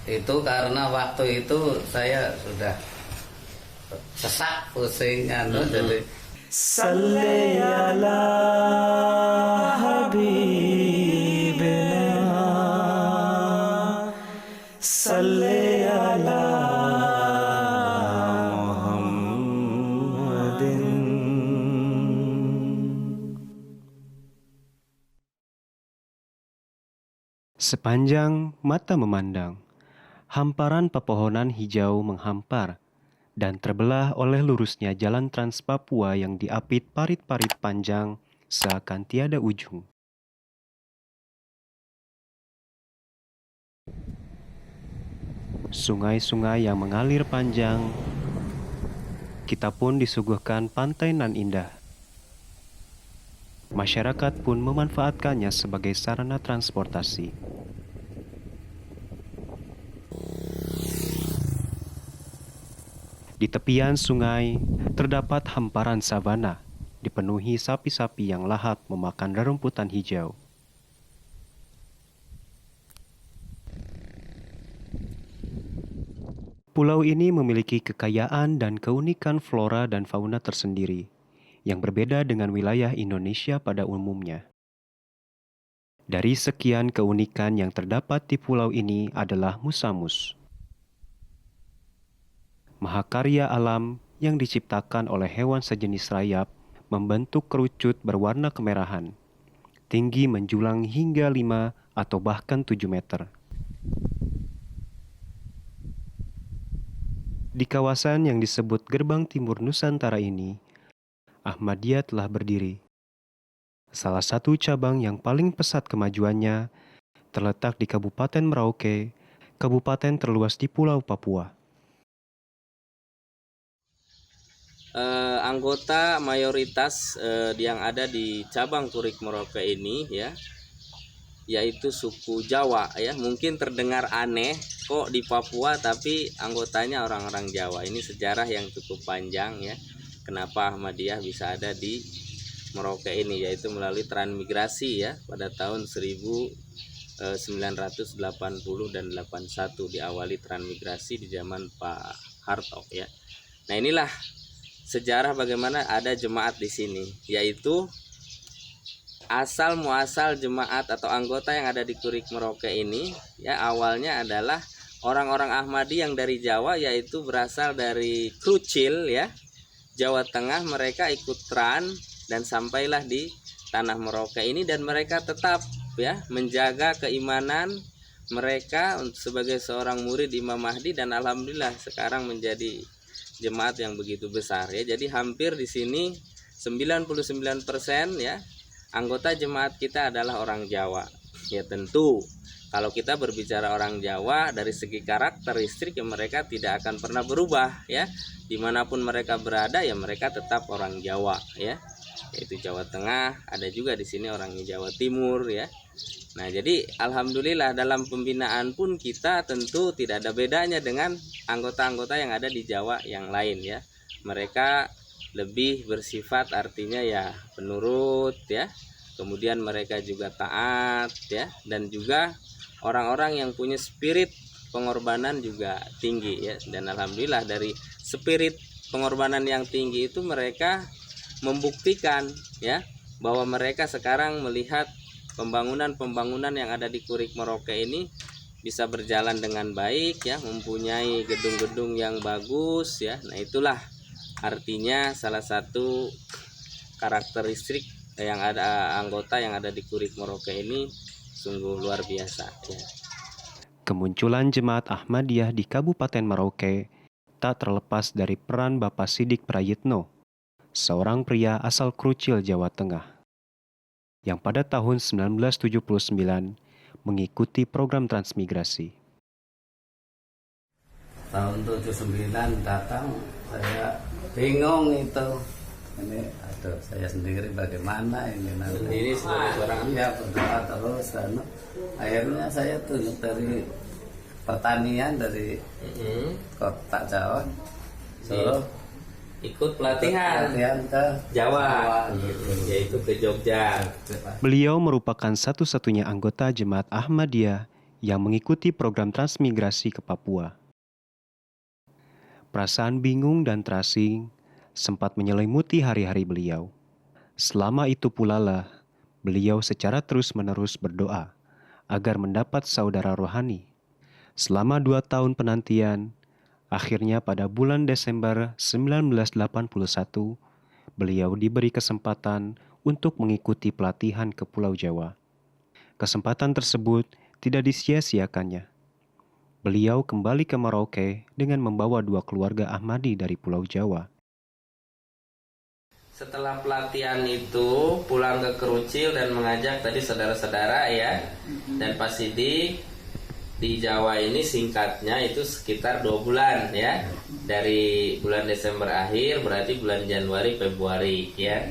Itu karena waktu itu saya sudah sesak pusing jadi Salli ala habibina, salli ala Muhammadin. Sepanjang mata memandang, hamparan pepohonan hijau menghampar dan terbelah oleh lurusnya jalan Trans Papua yang diapit parit-parit panjang seakan tiada ujung. Sungai-sungai yang mengalir panjang, kita pun disuguhkan pantai nan indah. Masyarakat pun memanfaatkannya sebagai sarana transportasi. Di tepian sungai, terdapat hamparan savana, dipenuhi sapi-sapi yang lahap memakan rerumputan hijau. Pulau ini memiliki kekayaan dan keunikan flora dan fauna tersendiri, yang berbeda dengan wilayah Indonesia pada umumnya. Dari sekian keunikan yang terdapat di pulau ini adalah musamus, mahakarya alam yang diciptakan oleh hewan sejenis rayap membentuk kerucut berwarna kemerahan, tinggi menjulang hingga 5 atau bahkan 7 meter. Di kawasan yang disebut Gerbang Timur Nusantara ini, Ahmadiyah telah berdiri. Salah satu cabang yang paling pesat kemajuannya terletak di Kabupaten Merauke, kabupaten terluas di Pulau Papua. Anggota mayoritas yang ada di cabang Turik Merauke ini ya, yaitu suku Jawa ya. Mungkin terdengar aneh kok di Papua tapi anggotanya orang-orang Jawa. Ini sejarah yang cukup panjang ya. Kenapa Ahmadiyah bisa ada di Merauke ini, yaitu melalui transmigrasi ya pada tahun 1980 dan 81 diawali transmigrasi di zaman Pak Harto ya. Nah, inilah sejarah bagaimana ada jemaat di sini, yaitu asal muasal jemaat atau anggota yang ada di Turik Merauke ini ya awalnya adalah orang-orang Ahmadi yang dari Jawa, yaitu berasal dari Krucil ya, Jawa Tengah. Mereka ikut tran dan sampailah di tanah Merauke ini, dan mereka tetap ya menjaga keimanan mereka sebagai seorang murid Imam Mahdi, dan alhamdulillah sekarang menjadi jemaat yang begitu besar ya. Jadi hampir di sini 99% ya anggota jemaat kita adalah orang Jawa. Ya tentu kalau kita berbicara orang Jawa dari segi karakteristik ya mereka tidak akan pernah berubah ya. Dimanapun mereka berada ya mereka tetap orang Jawa ya. Yaitu Jawa Tengah, ada juga di sini orang Jawa Timur ya. Nah, jadi alhamdulillah dalam pembinaan pun kita tentu tidak ada bedanya dengan anggota-anggota yang ada di Jawa yang lain ya. Mereka lebih bersifat artinya ya penurut ya, kemudian mereka juga taat ya, dan juga orang-orang yang punya spirit pengorbanan juga tinggi ya. Dan alhamdulillah dari spirit pengorbanan yang tinggi itu mereka membuktikan ya bahwa mereka sekarang melihat pembangunan yang ada di Turik Merauke ini bisa berjalan dengan baik ya, mempunyai gedung-gedung yang bagus ya. Nah, itulah artinya salah satu karakteristik yang ada anggota yang ada di Turik Merauke ini sungguh luar biasa ya. Kemunculan jemaat Ahmadiyah di Kabupaten Merauke tak terlepas dari peran Bapak Sidik Prayitno, seorang pria asal Krucil, Jawa Tengah, yang pada tahun 1979 mengikuti program transmigrasi. tahun 79 datang, saya bingung itu. Ini aduh, saya sendiri bagaimana ini nanti. Sendiri sebagai seorang Iya, berdoa terus. Akhirnya saya tuh dari pertanian dari kota Jawa, Solo, ikut pelatihan ke Jawa gitu. yaitu ke Jogja. Beliau merupakan satu-satunya anggota jemaat Ahmadiyah yang mengikuti program transmigrasi ke Papua. Perasaan bingung dan terasing sempat menyelimuti hari-hari beliau. Selama itu pula lah, beliau secara terus-menerus berdoa agar mendapat saudara rohani. Selama 2 tahun penantian, akhirnya pada bulan Desember 1981, beliau diberi kesempatan untuk mengikuti pelatihan ke Pulau Jawa. Kesempatan tersebut tidak disia-siakannya. Beliau kembali ke Merauke dengan membawa 2 keluarga Ahmadi dari Pulau Jawa. Setelah pelatihan itu pulang ke Krucil dan mengajak tadi saudara-saudara ya, dan Pak Sidik di Jawa ini singkatnya itu sekitar 2 bulan ya, dari bulan Desember akhir berarti bulan Januari Februari ya.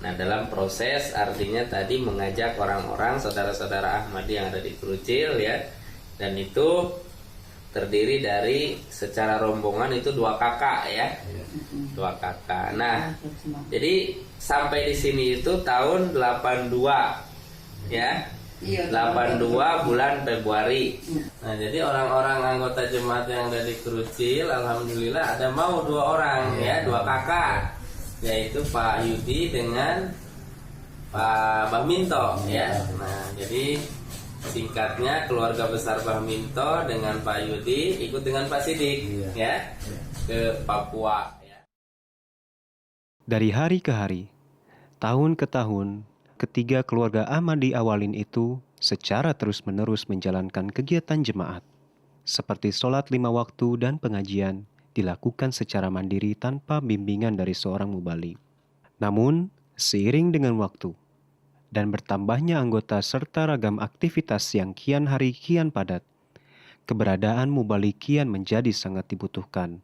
Nah dalam proses artinya tadi mengajak orang-orang saudara-saudara Ahmadi yang ada di Krucil ya, dan itu terdiri dari secara rombongan itu 2 kakak ya, 2 kakak. Nah jadi sampai di sini itu tahun 82 ya, 82 bulan Februari. Nah jadi orang-orang anggota jemaat yang ada di Krucil alhamdulillah ada mau 2 orang ya, 2 kakak, yaitu Pak Yudi dengan Pak Bahminto ya. Nah jadi singkatnya keluarga besar Bahminto dengan Pak Yudi ikut dengan Pak Sidik ya ke Papua ya. Dari hari ke hari, tahun ke tahun, ketiga keluarga Ahmadi Awalin itu secara terus-menerus menjalankan kegiatan jemaat, seperti sholat 5 waktu dan pengajian dilakukan secara mandiri tanpa bimbingan dari seorang mubalik. Namun, seiring dengan waktu dan bertambahnya anggota serta ragam aktivitas yang kian hari kian padat, keberadaan mubalik kian menjadi sangat dibutuhkan.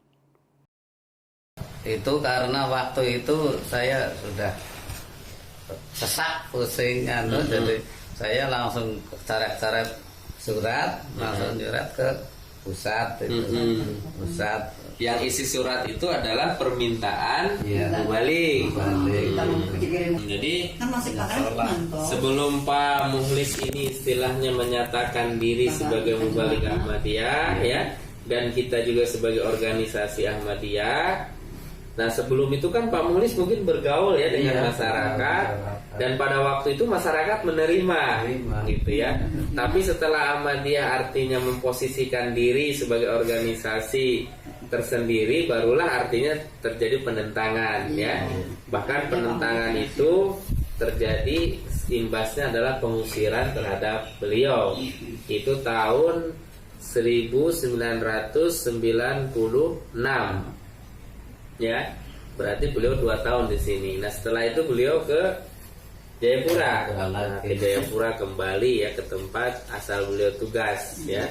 Itu karena waktu itu saya sudah sesak pusing jadi saya langsung coret-coret surat, langsung surat ke pusat itu. Pusat yang isi surat itu adalah permintaan mubalik. Jadi sebelum Pak Muhlis ini istilahnya menyatakan diri sebagai mubalik Ahmadiyah ya, dan kita juga sebagai organisasi Ahmadiyah. Nah sebelum itu kan Pak Muhlis mungkin bergaul ya dengan masyarakat, dan pada waktu itu masyarakat menerima gitu ya. Tapi setelah Ahmadiyah artinya memposisikan diri sebagai organisasi tersendiri, barulah artinya terjadi penentangan ya. Bahkan penentangan itu terjadi, imbasnya adalah pengusiran terhadap beliau. Itu tahun 1996 ya. Berarti beliau 2 tahun di sini. Nah setelah itu beliau ke Jayapura, ke Jayapura kembali ya, ke tempat asal beliau tugas ya.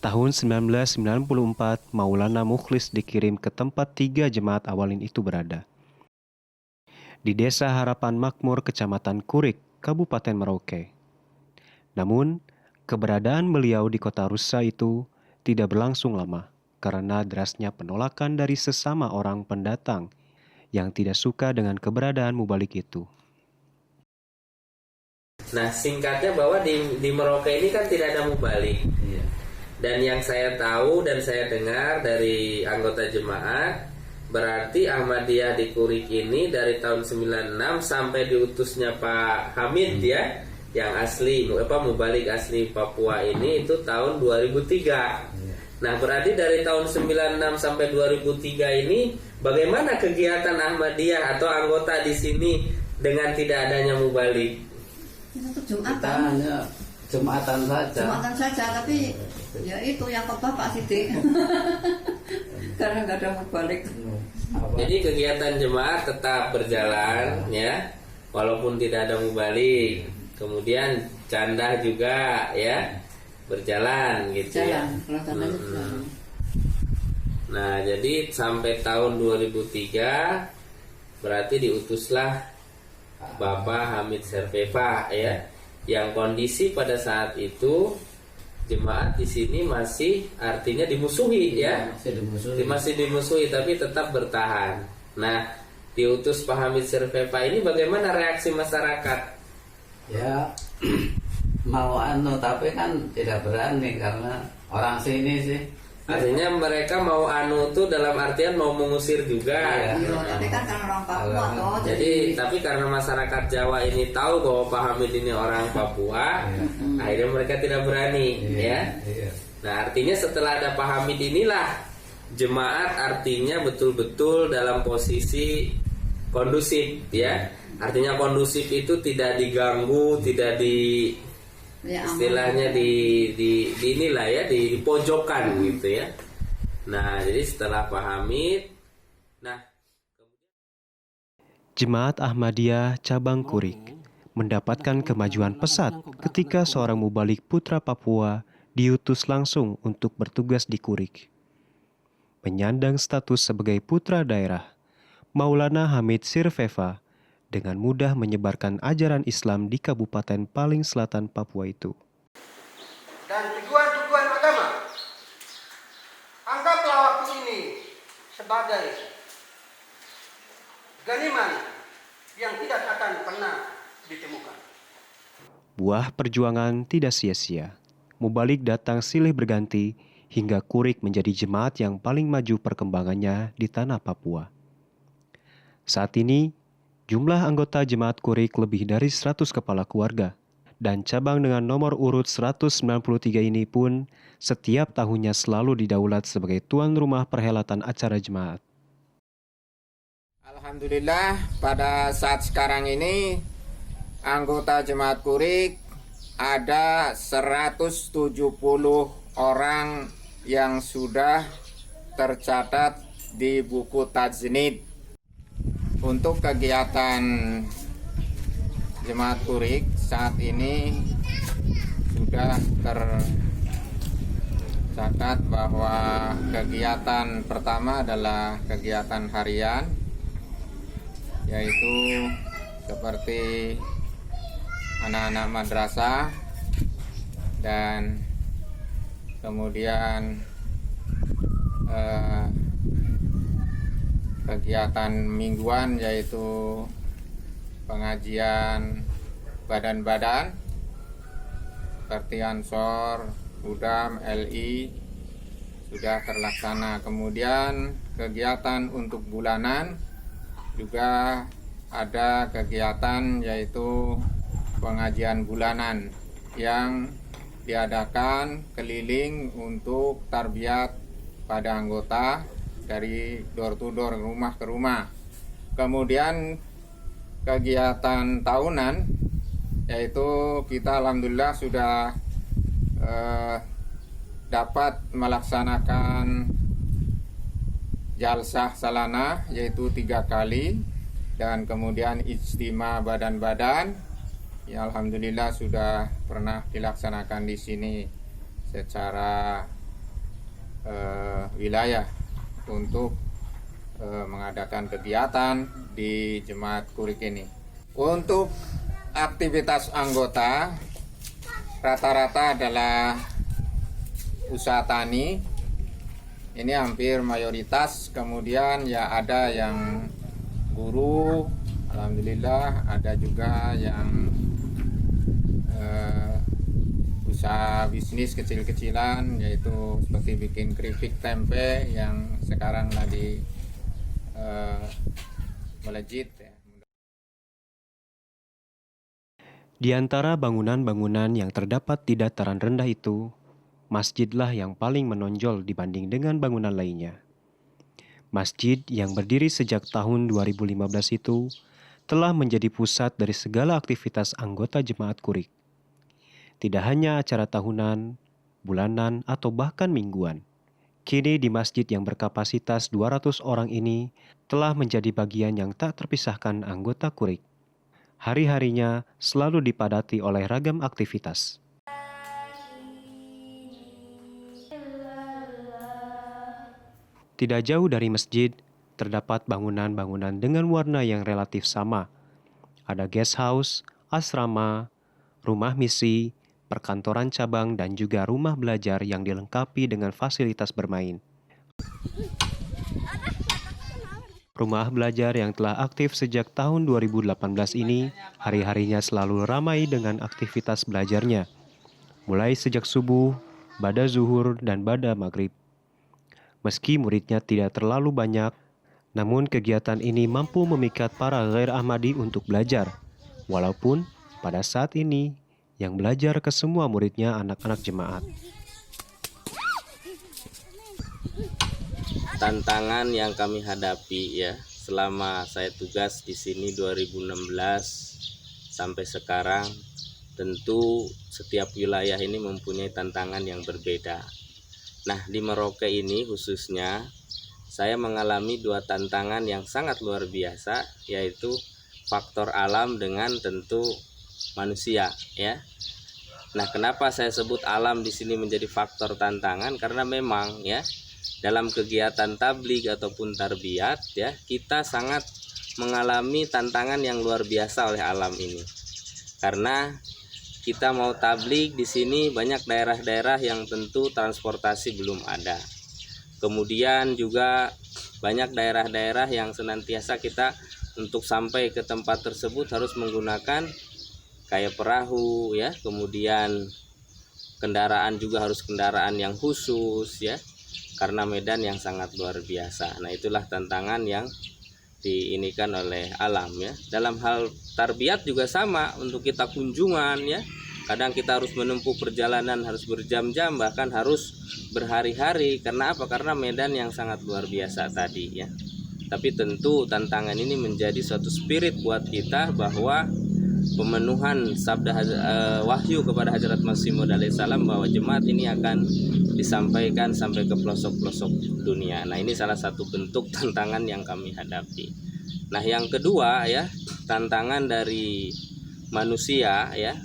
Tahun 1994, Maulana Mukhlis dikirim ke tempat 3 jemaat Awalin itu berada. Di Desa Harapan Makmur, Kecamatan Kurik, Kabupaten Merauke. Namun, keberadaan beliau di kota Rusa itu tidak berlangsung lama karena derasnya penolakan dari sesama orang pendatang yang tidak suka dengan keberadaan mubalik itu. Nah singkatnya bahwa di Merauke ini kan tidak ada mubalik. Dan yang saya tahu dan saya dengar dari anggota jemaat, berarti Ahmadiyah di Kurik ini dari tahun 96 sampai diutusnya Pak Hamid ya, yang asli mubalik asli Papua ini itu tahun 2003. Nah berarti dari tahun 96 sampai 2003 ini bagaimana kegiatan Ahmadiyah atau anggota di sini dengan tidak adanya mubalik? Kita hanya Jumatan saja, tapi ya itu yang khotbah Pak Sidik. Karena nggak ada mubalik. Jadi kegiatan jemaat tetap berjalan ya, walaupun tidak ada mubalik. Kemudian canda juga ya berjalan gitu ya. Nah jadi sampai tahun 2003 berarti diutuslah Bapak Hamid Serveva ya, yang kondisi pada saat itu jemaat di sini masih artinya dimusuhi ya, masih dimusuhi tapi tetap bertahan. Nah diutus Pak Hamid Serveva ini bagaimana reaksi masyarakat? Ya mau tapi kan tidak berani karena orang sini sih. Artinya mereka mau tuh dalam artian mau mengusir juga. Iya. Iya, tapi kan karena orang Papua toh. Jadi tapi karena masyarakat Jawa ini tahu bahwa Pak Hamid ini orang Papua, akhirnya mereka tidak berani, ya. Iya. Nah, artinya setelah ada Pak Hamid inilah jemaat artinya betul-betul dalam posisi kondusif, ya. Artinya kondusif itu tidak diganggu, tidak Ya, aman. istilahnya di inilah ya, di pojokan gitu ya. Nah, jadi setelah Pak Hamid, nah Jemaat Ahmadiyah Cabang Kurik mendapatkan kemajuan pesat ketika seorang mubalik putra Papua diutus langsung untuk bertugas di Kurik. Menyandang status sebagai putra daerah, Maulana Hamid Sirfeva dengan mudah menyebarkan ajaran Islam di kabupaten paling selatan Papua itu. Dan tujuan-tujuan agama. Anggaplah waktu ini sebagai ganiman yang tidak akan pernah ditemukan. Buah perjuangan tidak sia-sia. Mubalik datang silih berganti hingga Kurik menjadi jemaat yang paling maju perkembangannya di tanah Papua. Saat ini, jumlah anggota jemaat Kurik lebih dari 100 kepala keluarga, dan cabang dengan nomor urut 193 ini pun setiap tahunnya selalu didaulat sebagai tuan rumah perhelatan acara jemaat. Alhamdulillah pada saat sekarang ini anggota jemaat Kurik ada 170 orang yang sudah tercatat di buku Taznid. Untuk kegiatan jemaat Kurik saat ini sudah tercatat bahwa kegiatan pertama adalah kegiatan harian, yaitu seperti anak-anak madrasah, dan kemudian kegiatan mingguan yaitu pengajian badan-badan seperti Ansor, Udam, LI sudah terlaksana. Kemudian kegiatan untuk bulanan juga ada kegiatan yaitu pengajian bulanan yang diadakan keliling untuk tarbiyat pada anggota dari door to door, rumah ke rumah. Kemudian kegiatan tahunan yaitu kita alhamdulillah sudah dapat melaksanakan jalsah salana yaitu 3 kali, dan kemudian ijtima badan-badan ya alhamdulillah sudah pernah dilaksanakan di sini secara wilayah untuk mengadakan kegiatan di jemaat Kurik ini. Untuk aktivitas anggota rata-rata adalah usaha tani, ini hampir mayoritas. Kemudian ya ada yang guru, alhamdulillah, ada juga yang usaha bisnis kecil-kecilan yaitu seperti bikin keripik tempe yang sekarang lagi melejit ya. Di antara bangunan-bangunan yang terdapat di dataran rendah itu, masjidlah yang paling menonjol dibanding dengan bangunan lainnya. Masjid yang berdiri sejak tahun 2015 itu telah menjadi pusat dari segala aktivitas anggota jemaat Kurik. Tidak hanya acara tahunan, bulanan, atau bahkan mingguan. Kini di masjid yang berkapasitas 200 orang ini telah menjadi bagian yang tak terpisahkan anggota Kurik. Hari-harinya selalu dipadati oleh ragam aktivitas. Tidak jauh dari masjid, terdapat bangunan-bangunan dengan warna yang relatif sama. Ada guest house, asrama, rumah misi, perkantoran cabang, dan juga rumah belajar yang dilengkapi dengan fasilitas bermain. Rumah belajar yang telah aktif sejak tahun 2018 ini, hari-harinya selalu ramai dengan aktivitas belajarnya. mulai sejak subuh, ba'da zuhur, dan ba'da maghrib. Meski muridnya tidak terlalu banyak, namun kegiatan ini mampu memikat para ghair Ahmadi untuk belajar. Walaupun pada saat ini yang belajar ke semua muridnya anak-anak jemaat. Tantangan yang kami hadapi ya selama saya tugas di sini 2016 sampai sekarang, tentu setiap wilayah ini mempunyai tantangan yang berbeda. Nah, di Merauke ini khususnya saya mengalami dua tantangan yang sangat luar biasa, yaitu faktor alam dengan tentu manusia ya. Nah, kenapa saya sebut alam di sini menjadi faktor tantangan? Karena memang ya dalam kegiatan tabligh ataupun tarbiyat ya, kita sangat mengalami tantangan yang luar biasa oleh alam ini. Karena kita mau tabligh di sini banyak daerah-daerah yang tentu transportasi belum ada. Kemudian juga banyak daerah-daerah yang senantiasa kita untuk sampai ke tempat tersebut harus menggunakan kayak perahu ya. Kemudian kendaraan juga harus kendaraan yang khusus ya. Karena medan yang sangat luar biasa. Nah, itulah tantangan yang diinikan oleh alam ya. Dalam hal tarbiyat juga sama, untuk kita kunjungan ya. Kadang kita harus menempuh perjalanan harus berjam-jam, bahkan harus berhari-hari. Karena apa? Karena medan yang sangat luar biasa tadi ya. Tapi tentu tantangan ini menjadi suatu spirit buat kita bahwa pemenuhan sabda wahyu kepada Hadrat Masih Maud alaihissalam bahwa jemaat ini akan disampaikan sampai ke pelosok-pelosok dunia. Nah, ini salah satu bentuk tantangan yang kami hadapi. Nah, yang kedua ya, tantangan dari manusia ya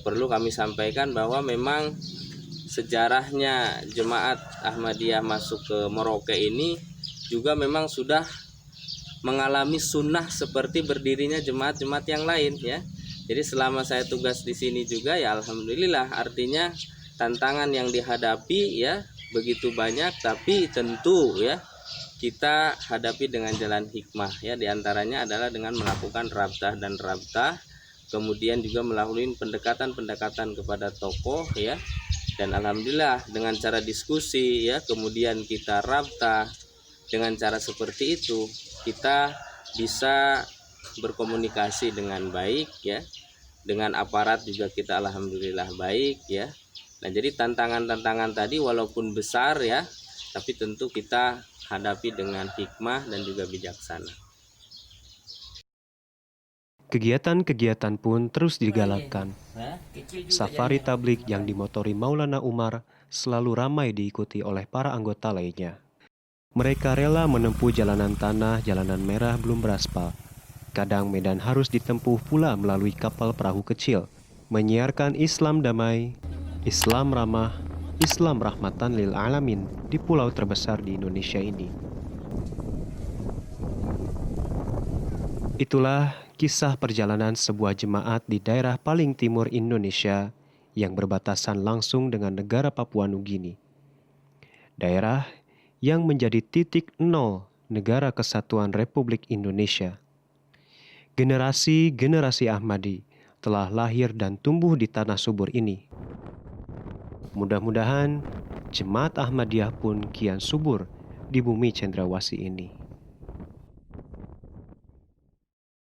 perlu kami sampaikan bahwa memang sejarahnya jemaat Ahmadiyah masuk ke Merauke ini juga memang sudah mengalami sunnah seperti berdirinya jemaat-jemaat yang lain ya. Jadi selama saya tugas di sini juga ya alhamdulillah, artinya tantangan yang dihadapi ya begitu banyak, tapi tentu ya kita hadapi dengan jalan hikmah ya. Di antaranya adalah dengan melakukan rabtah dan rabtah, kemudian juga melalui pendekatan-pendekatan kepada tokoh ya. Dan alhamdulillah dengan cara diskusi ya, kemudian kita rabtah, dengan cara seperti itu kita bisa berkomunikasi dengan baik ya. Dengan aparat juga kita alhamdulillah baik ya. Nah, jadi tantangan-tantangan tadi walaupun besar ya, tapi tentu kita hadapi dengan hikmah dan juga bijaksana. Kegiatan-kegiatan pun terus digalakkan. Safari tabligh yang dimotori Maulana Umar selalu ramai diikuti oleh para anggota lainnya. Mereka rela menempuh jalanan tanah, jalanan merah belum beraspal. Kadang medan harus ditempuh pula melalui kapal perahu kecil, menyiarkan Islam damai, Islam ramah, Islam rahmatan lil alamin di pulau terbesar di Indonesia ini. Itulah kisah perjalanan sebuah jemaat di daerah paling timur Indonesia yang berbatasan langsung dengan negara Papua Nugini. Daerah yang menjadi titik nol Negara Kesatuan Republik Indonesia. Generasi-generasi Ahmadi telah lahir dan tumbuh di tanah subur ini. Mudah-mudahan jemaat Ahmadiyah pun kian subur di bumi cendrawasih ini.